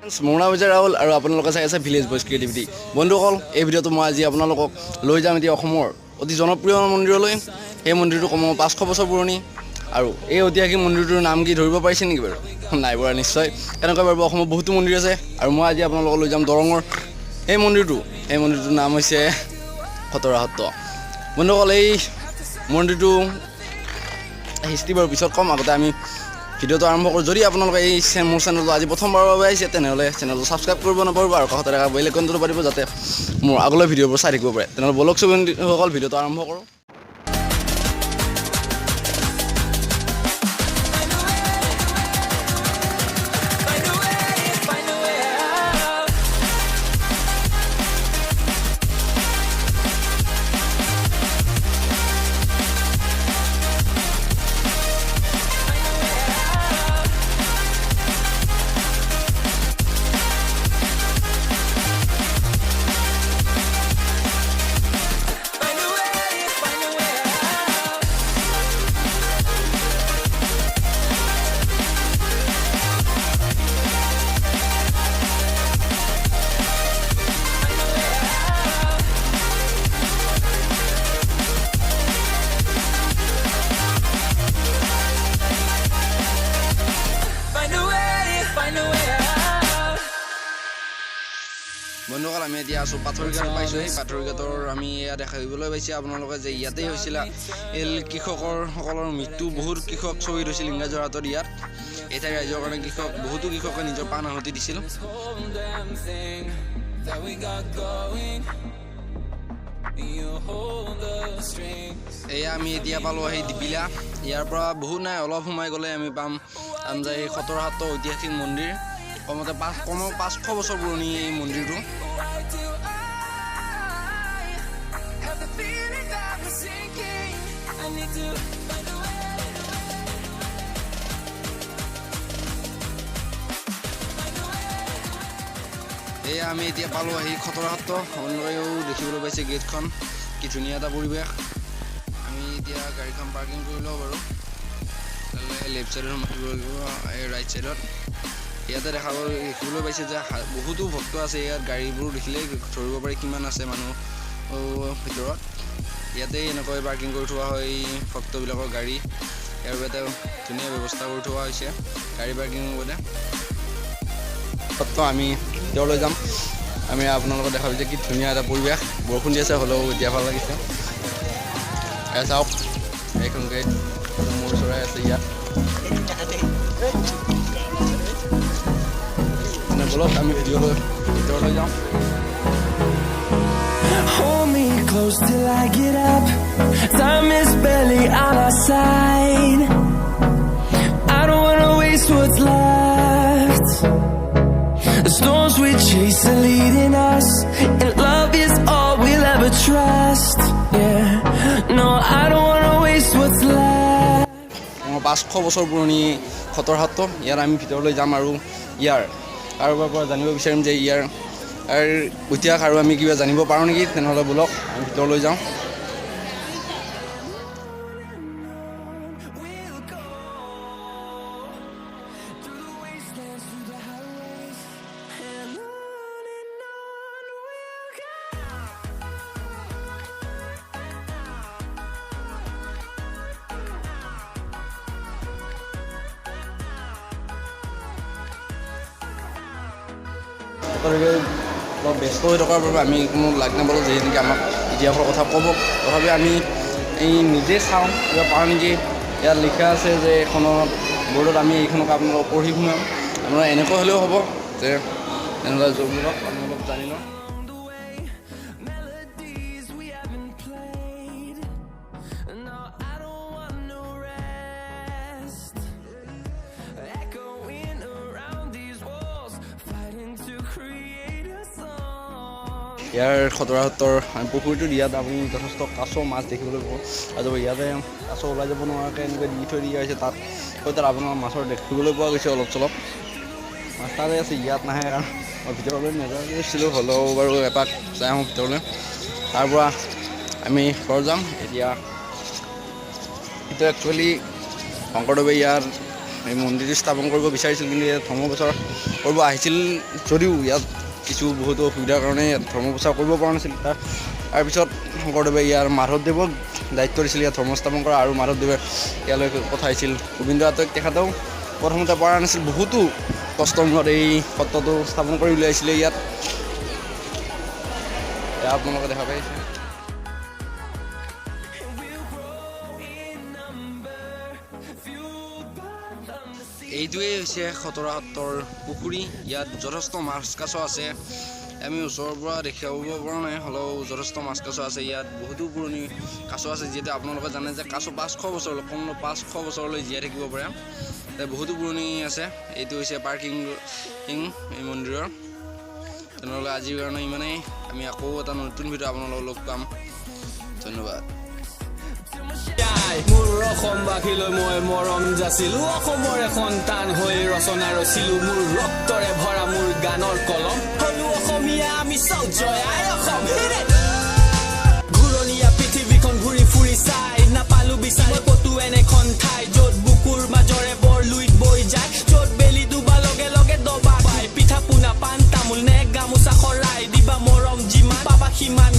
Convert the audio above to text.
মোৰ নাম হৈছে ৰাহুল আৰু আপোনালোকে চাই আছে ভিলেজ বইজ ক্ৰিয়েটিভিটি। বন্ধুসকল, এই ভিডিঅ'টো মই আজি আপোনালোকক লৈ যাম এতিয়া অসমৰ অতি জনপ্ৰিয় মন্দিৰলৈ। সেই মন্দিৰটো কমেও 500 বছৰ পুৰণি আৰু এই ঐতিহাসিক মন্দিৰটোৰ নাম কি ধৰিব পাৰিছে নেকি বাৰু? নাই পৰা নিশ্চয়। এনেকুৱা বাৰু অসমত বহুতো মন্দিৰ আছে আৰু মই আজি আপোনালোকক লৈ যাম দৰঙৰ এই মন্দিৰটোৰ নাম হৈছে খতৰা সত্ৰ। বন্ধুসকল, এই মন্দিৰটো হিষ্ট্ৰী বাৰু পিছত ক'ম, আগতে আমি ভিডিঅ'টো আৰম্ভ কৰোঁ। যদি আপোনালোকে এই মোৰ চেনেলটো আজি প্ৰথমবাৰৰ বাবে আহিছে তেনেহ'লে চেনেলটো ছাবস্ক্ৰাইব কৰিব নাপাৰিব আৰু কাষতে থকা বেল আইকনটো পাৰিব যাতে মোৰ আগলৈ ভিডিঅ'বোৰ চাই থাকিব পাৰে। তেনেহ'লে বলক বন্ধুসকল ভিডিঅ'টো আৰম্ভ কৰোঁ। বন্ধুসকল, আমি এতিয়া আছোঁ পাথৰঘাট পাইছোঁ। সেই পাথৰঘাটৰ আমি ইয়াত দেখিবলৈ পাইছে আপোনালোকে যে ইয়াতেই হৈছিলে কৃষকসকলৰ মৃত্যু। বহুত কৃষক শ্বহীদ হৈছিল ইংৰাজৰ হাতত। ইয়াত এই ঠাইৰ ৰাইজৰ কাৰণে বহুতো কৃষকে নিজৰ প্ৰাণ আহুতি দিছিল। এয়া আমি এতিয়া পালোঁ সেই দীপিলা। ইয়াৰ পৰা বহুত নাই, অলপ সোমাই গ'লে আমি পাম যে এই খতৰা সত্ৰ ঐতিহাসিক মন্দিৰ। কমেও 500 বছৰ পুৰণি এই মন্দিৰটো। এয়া আমি এতিয়া পালোঁ আহি খতৰা সত্ৰ। আপোনালোকেও দেখিবলৈ পাইছে গেটখন, কি ধুনীয়া এটা পৰিৱেশ। আমি এতিয়া গাড়ীখন পাৰ্কিং কৰি লওঁ বাৰু। লেফ্ট ছাইডত সোমাই লাগিব, এই ৰাইট ছাইডত। ইয়াতে দেখিবলৈ পাইছে যে বহুতো ভক্ত আছে। ইয়াত গাড়ীবোৰ দেখিলেই ধৰিব পাৰি কিমান আছে মানুহ ভিতৰত। ইয়াতেই এনেকৈ পাৰ্কিং কৰি থোৱা হয় এই ভক্তবিলাকৰ গাড়ী। ইয়াৰ বাবে ধুনীয়া ব্যৱস্থা কৰি থোৱা হৈছে গাড়ী পাৰ্কিঙৰ বাবে। আমি ভিতৰলৈ যাম। আমি আপোনালোকক দেখাব যে কি ধুনীয়া এটা পৰিৱেশ। বৰষুণ দি আছে হ'লেও এতিয়া ভাল লাগিছে। চাওক, এইখন গাড়ীত মোৰ চৰাই আছে ইয়াত। বলক আমি ভিডিঅ'লৈ ভিতৰলৈ যাওঁ। Hold me close till I get up. Time is barely on our side. I don't wanna waste what's left. The storms we chase are leading us, and love is all we'll ever trust. Yeah, no, I don't wanna waste what's left. 500 বছৰ পুৰণি খতৰা সত্ৰ। ইয়াত আমি ভিতৰলৈ যাম আৰু ইয়াৰ কাৰোবাৰ পৰা জানিব বিচাৰিম যে ইয়াৰ ইতিহাস আৰু আমি কিবা জানিব পাৰোঁ নেকি। তেনেহ'লে বলক আমি ভিতৰলৈ যাওঁ। অলপ ব্যস্ত হৈ থকাৰ বাবে আমি কোনো লাগ নাপালোঁ যে নেকি আমাক ইতিহাসৰ কথা ক'ব। তথাপি আমি এই নিজে চাওঁ কিবা পাওঁ নেকি। ইয়াত লিখা আছে যে এইখনত বৰ্ডত আমি এইখনক আপোনালোকক পঢ়ি শুনাম। আপোনাৰ এনেকৈ হ'লেও হ'ব যে এনেকুৱা জৰুৰক আমি অলপ জানি লওঁ। ইয়াৰ খতৰা সত্ৰৰ পুখুৰীটোত ইয়াত আপুনি যথেষ্ট কাছ মাছ দেখিবলৈ পাব। আৰু ইয়াতে কাছ ওলাই যাব নোৱাৰাকৈ এনেকৈ দি থৈ দিয়া হৈছে। তাত আপোনাৰ মাছৰ দেখিবলৈ পোৱা গৈছে অলপ চলপ। মাছ তাতে আছে, ইয়াত নাহে কাৰণ মই ভিতৰলৈ নাযাইছিলোঁ। হ'লেও বাৰু এপাক চাই আহোঁ ভিতৰলৈ। তাৰ পৰা আমি ঘৰ যাম। এতিয়া একচুৱেলি শংকৰদেৱে ইয়াত এই মন্দিৰটো স্থাপন কৰিব বিচাৰিছিল, কিন্তু ইয়াত ধৰ্ম প্ৰচাৰ কৰিব আহিছিল যদিও ইয়াত বহুতো অসুবিধাৰ কাৰণে ইয়াত ধৰ্ম প্ৰচাৰ কৰিব পৰা নাছিল। তাৰপিছত শংকৰদেৱে ইয়াৰ মাধৱদেৱক দায়িত্ব দিছিল ইয়াত ধৰ্ম স্থাপন কৰা, আৰু মাধৱদেৱে ইয়ালৈ পঠাইছিল গোবিন্দনাথক। তেখেতেও প্ৰথমতে পৰা নাছিল, বহুতো কষ্টৰ মূৰত এই সত্ৰটো স্থাপন কৰি উলিয়াইছিলে ইয়াত। আপোনালোকে দেখা পাইছে। এইটোৱেই হৈছে খতৰা সত্ৰৰ পুখুৰী। ইয়াত যথেষ্ট মাছ কাছ আছে, আমি ওচৰৰ পৰা দেখাব পৰা নাই, হ'লেও যথেষ্ট মাছ কাছ আছে। ইয়াত বহুতো পুৰণি কাছ আছে, যিহেতু আপোনালোকে জানে যে কাছ 500 বছৰলৈ, কমেও 500 বছৰলৈ জীয়াই থাকিব পাৰে। বহুতো পুৰণি আছে। এইটো হৈছে পাৰ্কিং এই মন্দিৰৰ। তেনেহ'লে আজিৰ কাৰণে ইমানেই, আমি আকৌ এটা নতুন ভিডিঅ' আপোনালোকক লগ পাম। ধন্যবাদ। মোৰ অসমবাসীলৈ মই মৰম যাচিলো, অসমৰে সন্তান হৈ ৰচনা ৰচিলো, মোৰ ৰক্তৰে ভৰা মোৰ গানৰ কলম, হলো অসমীয়া আমি চব জয় আই অসম। ঘূৰণীয়া পৃথিৱীখন ঘূৰি ফুৰি চাই নাপালো বিচাৰি ক'তো এনেখন ঠাই, য'ত বুকুৰ মাজৰে বৰ লুইত বৈ যায়, য'ত বেলি ডুবা লগে লগে দবা পায়, পিঠা পোনা পাণ তামোল নে গামোচা শৰাই, দিবা মৰম যিমান পাবা সিমান